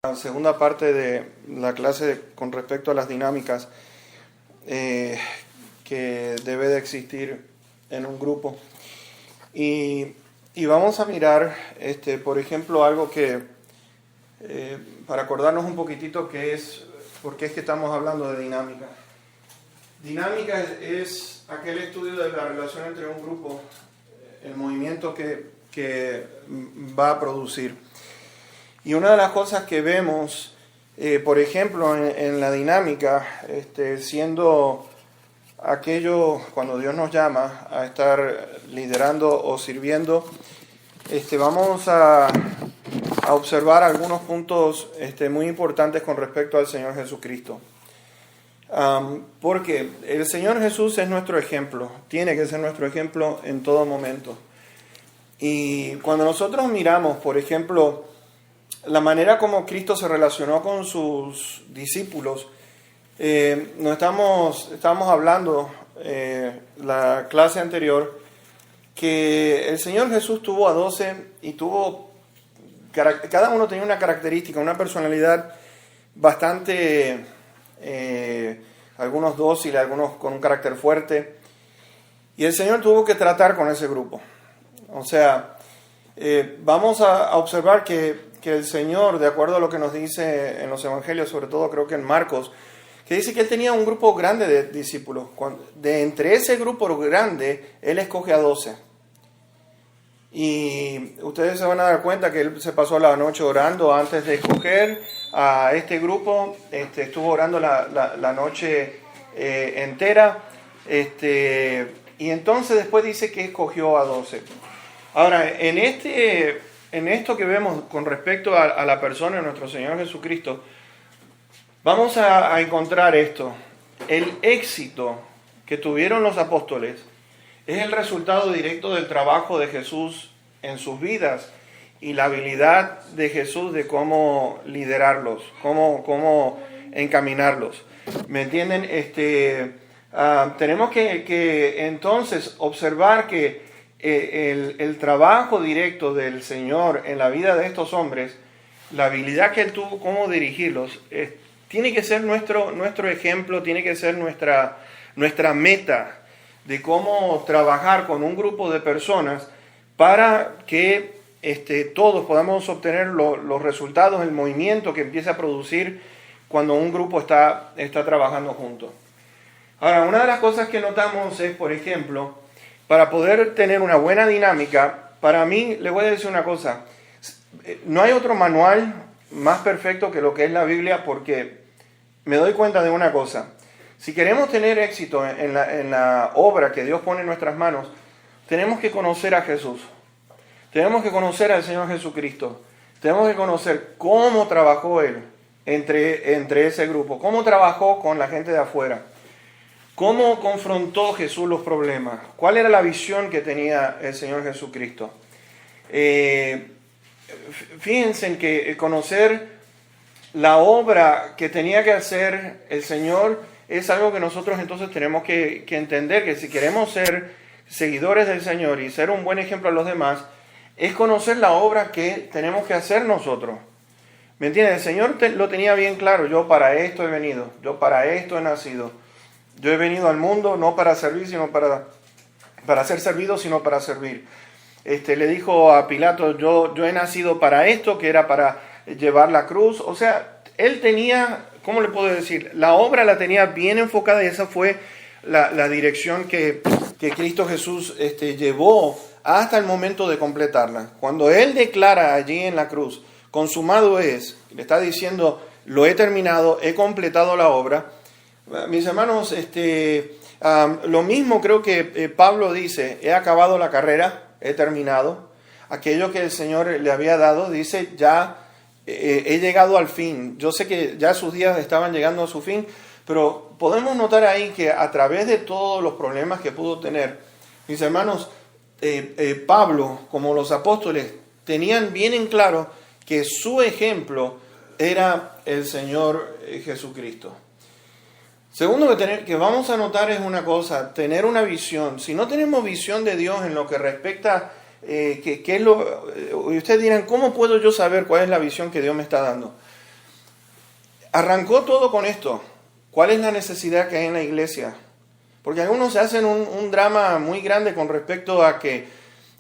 La segunda parte de la clase con respecto a las dinámicas que debe de existir en un grupo. Y vamos a mirar, por ejemplo, algo que, para acordarnos un poquitito por qué es que estamos hablando de dinámica. Dinámica es aquel estudio de la relación entre un grupo, el movimiento que va a producir. Y una de las cosas que vemos, por ejemplo, en la dinámica, siendo aquello cuando Dios nos llama a estar liderando o sirviendo, vamos a observar algunos puntos muy importantes con respecto al Señor Jesucristo. Porque el Señor Jesús es nuestro ejemplo, tiene que ser nuestro ejemplo en todo momento. Y cuando nosotros miramos, por ejemplo, la manera como Cristo se relacionó con sus discípulos, nos estábamos hablando la clase anterior que el Señor Jesús tuvo a 12 y cada uno tenía una característica, una personalidad bastante, algunos dóciles, algunos con un carácter fuerte, y el Señor tuvo que tratar con ese grupo. O sea, vamos a observar que el Señor, de acuerdo a lo que nos dice en los evangelios, sobre todo creo que en Marcos, que dice que Él tenía un grupo grande de discípulos. De entre ese grupo grande, Él escoge a 12. Y ustedes se van a dar cuenta que Él se pasó la noche orando antes de escoger a este grupo. Estuvo orando la noche entera. Y entonces después dice que escogió a 12. Ahora, en esto que vemos con respecto a la persona de nuestro Señor Jesucristo, vamos a encontrar esto. El éxito que tuvieron los apóstoles es el resultado directo del trabajo de Jesús en sus vidas y la habilidad de Jesús de cómo liderarlos, cómo encaminarlos. ¿Me entienden? Tenemos que entonces observar que el trabajo directo del Señor en la vida de estos hombres, la habilidad que Él tuvo, cómo dirigirlos, tiene que ser nuestro ejemplo, tiene que ser nuestra meta de cómo trabajar con un grupo de personas para que todos podamos obtener los resultados, el movimiento que empieza a producir cuando un grupo está trabajando juntos. Ahora, una de las cosas que notamos es, por ejemplo, para poder tener una buena dinámica, para mí, le voy a decir una cosa, no hay otro manual más perfecto que lo que es la Biblia, porque me doy cuenta de una cosa. Si queremos tener éxito en la obra que Dios pone en nuestras manos, tenemos que conocer a Jesús. Tenemos que conocer al Señor Jesucristo. Tenemos que conocer cómo trabajó Él entre ese grupo, cómo trabajó con la gente de afuera. ¿Cómo confrontó Jesús los problemas? ¿Cuál era la visión que tenía el Señor Jesucristo? Fíjense en que conocer la obra que tenía que hacer el Señor es algo que nosotros entonces tenemos que entender, que si queremos ser seguidores del Señor y ser un buen ejemplo a los demás, es conocer la obra que tenemos que hacer nosotros. ¿Me entienden? El Señor lo tenía bien claro. Yo para esto he venido, yo para esto he nacido. Yo he venido al mundo no para servir, sino para ser servido, sino para servir. Le dijo a Pilato, yo he nacido para esto, que era para llevar la cruz. O sea, él tenía, ¿cómo le puedo decir? La obra la tenía bien enfocada y esa fue la dirección que Cristo Jesús llevó hasta el momento de completarla. Cuando Él declara allí en la cruz, consumado es, le está diciendo, lo he terminado, he completado la obra. Mis hermanos, lo mismo creo que Pablo dice, he acabado la carrera, he terminado. Aquello que el Señor le había dado, dice, ya he llegado al fin. Yo sé que ya sus días estaban llegando a su fin, pero podemos notar ahí que a través de todos los problemas que pudo tener, mis hermanos, Pablo, como los apóstoles, tenían bien en claro que su ejemplo era el Señor Jesucristo. Segundo que vamos a notar es una cosa, tener una visión. Si no tenemos visión de Dios en lo que respecta, ¿qué es lo? Ustedes dirán, ¿cómo puedo yo saber cuál es la visión que Dios me está dando? arrancó todo con esto. ¿Cuál es la necesidad que hay en la iglesia? Porque algunos se hacen un drama muy grande con respecto a que,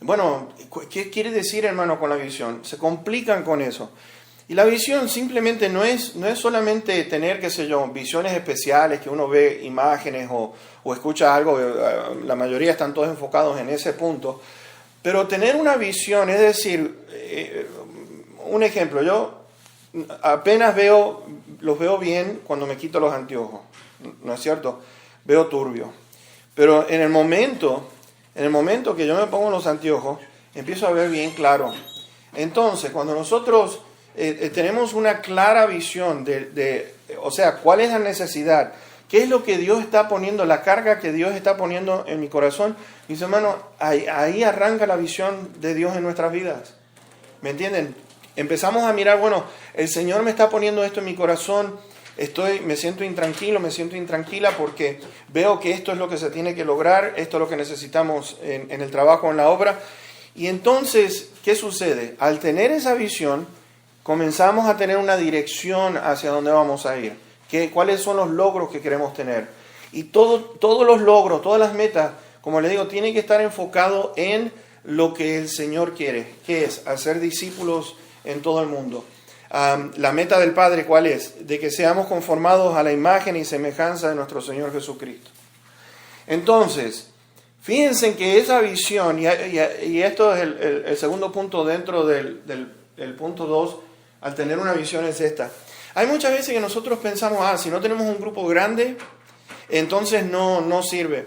bueno, ¿qué quiere decir, hermano, con la visión? Se complican con eso. Y la visión simplemente no es solamente tener, qué sé yo, visiones especiales, que uno ve imágenes o escucha algo, la mayoría están todos enfocados en ese punto. Pero tener una visión, es decir, un ejemplo, yo apenas los veo bien cuando me quito los anteojos, ¿no es cierto? Veo turbio. Pero en el momento que yo me pongo los anteojos, empiezo a ver bien claro. Entonces, cuando nosotros tenemos una clara visión o sea, cuál es la necesidad, qué es lo que Dios está poniendo, la carga que Dios está poniendo en mi corazón, mis hermanos, ahí arranca la visión de Dios en nuestras vidas. ¿Me entienden? Empezamos a mirar, bueno, el Señor me está poniendo esto en mi corazón, me siento intranquilo, me siento intranquila porque veo que esto es lo que se tiene que lograr, esto es lo que necesitamos en el trabajo, en la obra. Y entonces, ¿qué sucede? Al tener esa visión, comenzamos a tener una dirección hacia dónde vamos a ir. ¿Cuáles son los logros que queremos tener? Y todos los logros, todas las metas, como le digo, tienen que estar enfocados en lo que el Señor quiere, que es hacer discípulos en todo el mundo. La meta del Padre, ¿cuál es? De que seamos conformados a la imagen y semejanza de nuestro Señor Jesucristo. Entonces, fíjense que esa visión, y esto es el segundo punto dentro del punto 2, al tener una visión es esta. Hay muchas veces que nosotros pensamos, si no tenemos un grupo grande, entonces no sirve.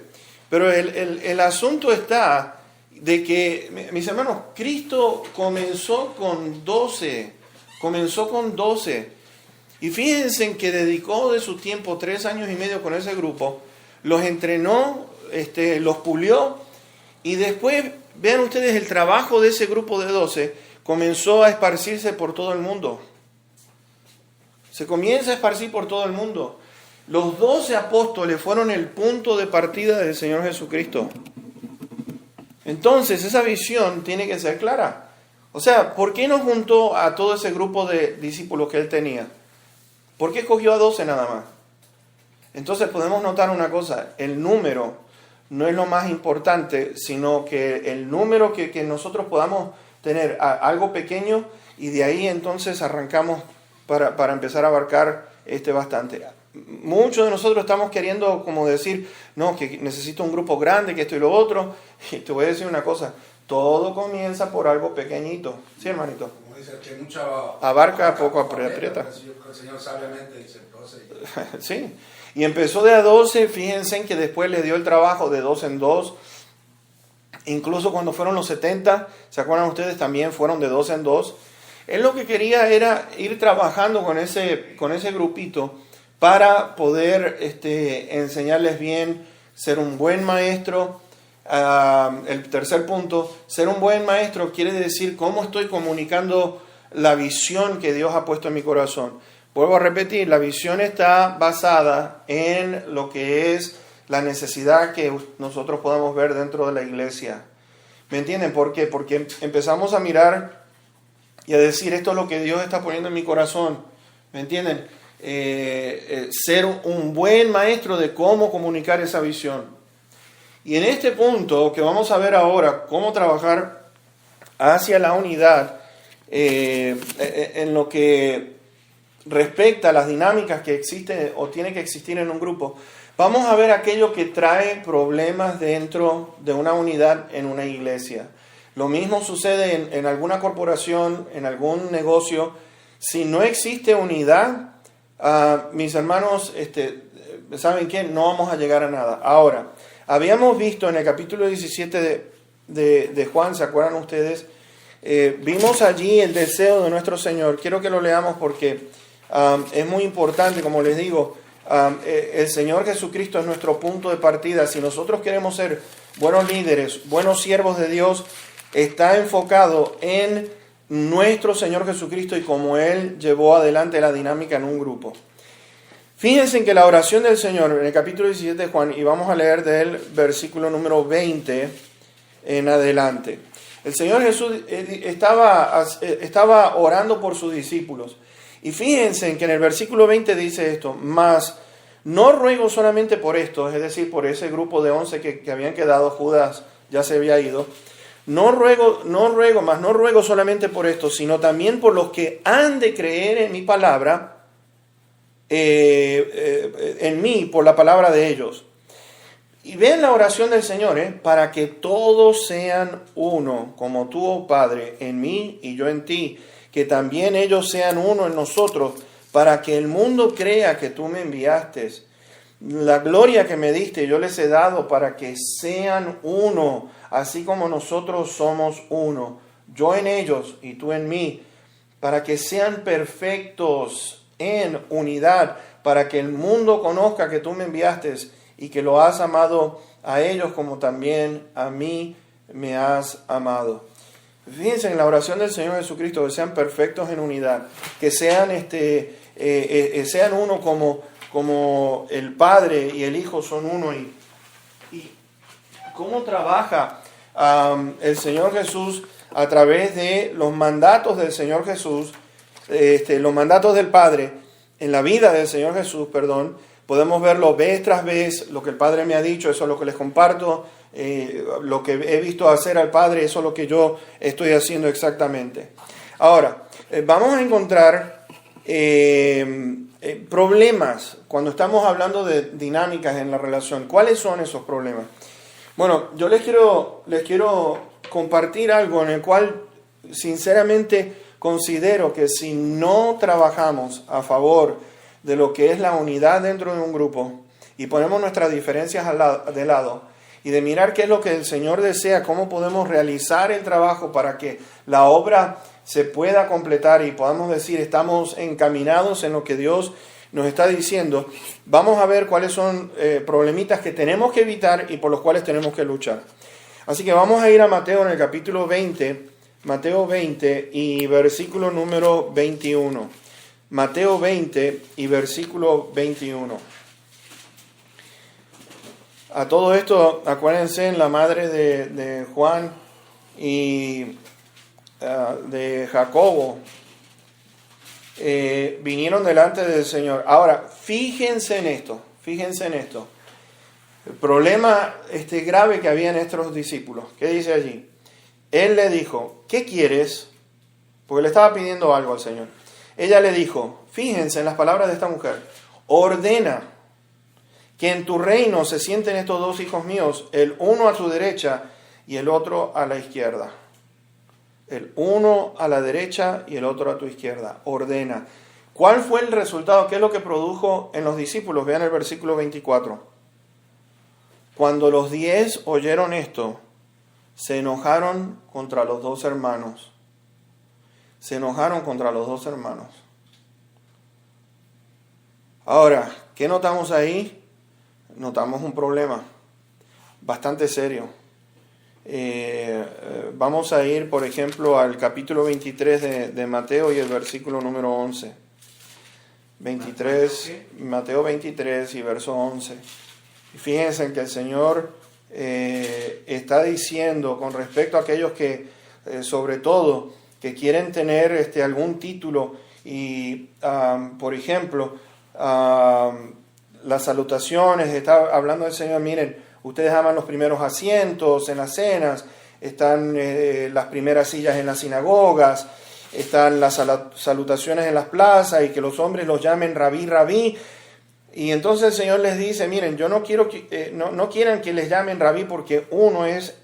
Pero el asunto está de que, mis hermanos, Cristo comenzó con 12. Y fíjense que dedicó de su tiempo 3 años y medio con ese grupo, los entrenó, los pulió, y después, vean ustedes, el trabajo de ese grupo de 12 comenzó a esparcirse por todo el mundo. Se comienza a esparcir por todo el mundo. Los 12 apóstoles fueron el punto de partida del Señor Jesucristo. Entonces, esa visión tiene que ser clara. O sea, ¿por qué no juntó a todo ese grupo de discípulos que él tenía? ¿Por qué escogió a 12 nada más? Entonces podemos notar una cosa, el número no es lo más importante, sino que el número que nosotros podamos tener algo pequeño, y de ahí entonces arrancamos para empezar a abarcar bastante. Muchos de nosotros estamos queriendo como decir, no, que necesito un grupo grande, que esto y lo otro. Y te voy a decir una cosa, todo comienza por algo pequeñito. ¿Sí, hermanito? Como dice, que mucho abarca, poco aprieta. El Señor sabiamente dice 12. Sí, y empezó de a 12, fíjense que después le dio el trabajo de 2 en 2. Incluso cuando fueron los 70, ¿se acuerdan ustedes? También fueron de 2 en 2. Él lo que quería era ir trabajando con ese grupito para poder enseñarles bien, ser un buen maestro. El tercer punto, ser un buen maestro quiere decir cómo estoy comunicando la visión que Dios ha puesto en mi corazón. Vuelvo a repetir, la visión está basada en lo que es la necesidad que nosotros podemos ver dentro de la iglesia. ¿Me entienden? ¿Por qué? Porque empezamos a mirar y a decir, esto es lo que Dios está poniendo en mi corazón. ¿Me entienden? Ser un buen maestro de cómo comunicar esa visión. Y en este punto que vamos a ver ahora, cómo trabajar hacia la unidad, en lo que respecta a las dinámicas que existen o tiene que existir en un grupo, vamos a ver aquello que trae problemas dentro de una unidad en una iglesia. Lo mismo sucede en alguna corporación, en algún negocio. Si no existe unidad, mis hermanos, ¿saben qué? No vamos a llegar a nada. Ahora, habíamos visto en el capítulo 17 de Juan, ¿se acuerdan ustedes? Vimos allí el deseo de nuestro Señor. Quiero que lo leamos porque es muy importante, como les digo. El Señor Jesucristo es nuestro punto de partida. Si nosotros queremos ser buenos líderes, buenos siervos de Dios, está enfocado en nuestro Señor Jesucristo y cómo Él llevó adelante la dinámica en un grupo. Fíjense en que la oración del Señor, en el capítulo 17 de Juan, y vamos a leer del versículo número 20 en adelante. El Señor Jesús estaba orando por sus discípulos. Y fíjense en que en el versículo 20 dice esto: mas no ruego solamente por esto, es decir, por ese grupo de 11 que habían quedado, Judas ya se había ido. No ruego solamente por esto, sino también por los que han de creer en mi palabra, en mí, por la palabra de ellos. Y vean la oración del Señor, para que todos sean uno, como tú, oh Padre, en mí y yo en ti, que también ellos sean uno en nosotros, para que el mundo crea que tú me enviaste. La gloria que me diste yo les he dado para que sean uno, así como nosotros somos uno, yo en ellos y tú en mí, para que sean perfectos en unidad, para que el mundo conozca que tú me enviaste y que lo has amado a ellos como también a mí me has amado. Fíjense en la oración del Señor Jesucristo, que sean perfectos en unidad, que sean sean uno como el Padre y el Hijo son uno. Y cómo trabaja el Señor Jesús a través de los mandatos del Señor Jesús, los mandatos del Padre en la vida del Señor Jesús, podemos verlo vez tras vez. Lo que el Padre me ha dicho, eso es lo que les comparto. Lo que he visto hacer al Padre, eso es lo que yo estoy haciendo exactamente. Ahora, vamos a encontrar problemas cuando estamos hablando de dinámicas en la relación. ¿Cuáles son esos problemas? Bueno, yo les quiero compartir algo en el cual sinceramente considero que si no trabajamos a favor de lo que es la unidad dentro de un grupo y ponemos nuestras diferencias de lado, y de mirar qué es lo que el Señor desea, cómo podemos realizar el trabajo para que la obra se pueda completar y podamos decir estamos encaminados en lo que Dios nos está diciendo, vamos a ver cuáles son problemitas que tenemos que evitar y por los cuales tenemos que luchar. Así que vamos a ir a Mateo en el capítulo 20, Mateo 20 y versículo número 21. Mateo 20 y versículo 21. A todo esto, acuérdense, la madre de Juan y de Jacobo vinieron delante del Señor. Ahora, fíjense en esto. El problema grave que había en estos discípulos. ¿Qué dice allí? Él le dijo, ¿qué quieres? Porque le estaba pidiendo algo al Señor. Ella le dijo, fíjense en las palabras de esta mujer, ordena que en tu reino se sienten estos dos hijos míos, el uno a tu derecha y el otro a la izquierda. El uno a la derecha y el otro a tu izquierda. Ordena. ¿Cuál fue el resultado? ¿Qué es lo que produjo en los discípulos? Vean el versículo 24. Cuando los 10 oyeron esto, se enojaron contra los dos hermanos. Ahora, ¿qué notamos ahí? Notamos un problema bastante serio. Vamos a ir, por ejemplo, al capítulo 23 de Mateo y el versículo número 11. Mateo 23 y verso 11. Y fíjense en que el Señor está diciendo con respecto a aquellos que, sobre todo, que quieren tener algún título y, por ejemplo, las salutaciones, está hablando el Señor, miren, ustedes aman los primeros asientos en las cenas, están las primeras sillas en las sinagogas, están las salutaciones en las plazas y que los hombres los llamen rabí, rabí. Y entonces el Señor les dice, miren, yo no quiero no quieran que les llamen rabí porque uno es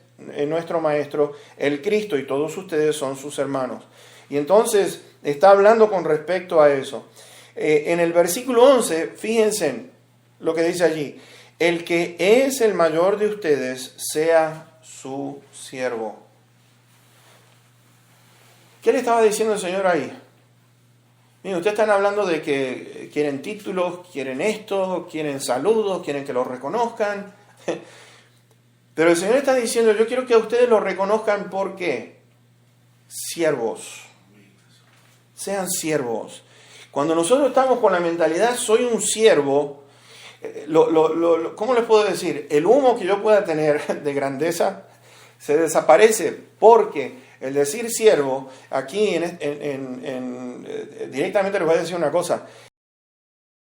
nuestro maestro, el Cristo, y todos ustedes son sus hermanos. Y entonces está hablando con respecto a eso. En el versículo 11, fíjense lo que dice allí. El que es el mayor de ustedes sea su siervo. ¿Qué le estaba diciendo el Señor ahí? Miren, ustedes están hablando de que quieren títulos, quieren esto, quieren saludos, quieren que los reconozcan. Pero el Señor está diciendo, yo quiero que a ustedes los reconozcan porque siervos. Sean siervos. Cuando nosotros estamos con la mentalidad, soy un siervo, ¿cómo les puedo decir? El humo que yo pueda tener de grandeza se desaparece porque El decir siervo, aquí directamente les voy a decir una cosa.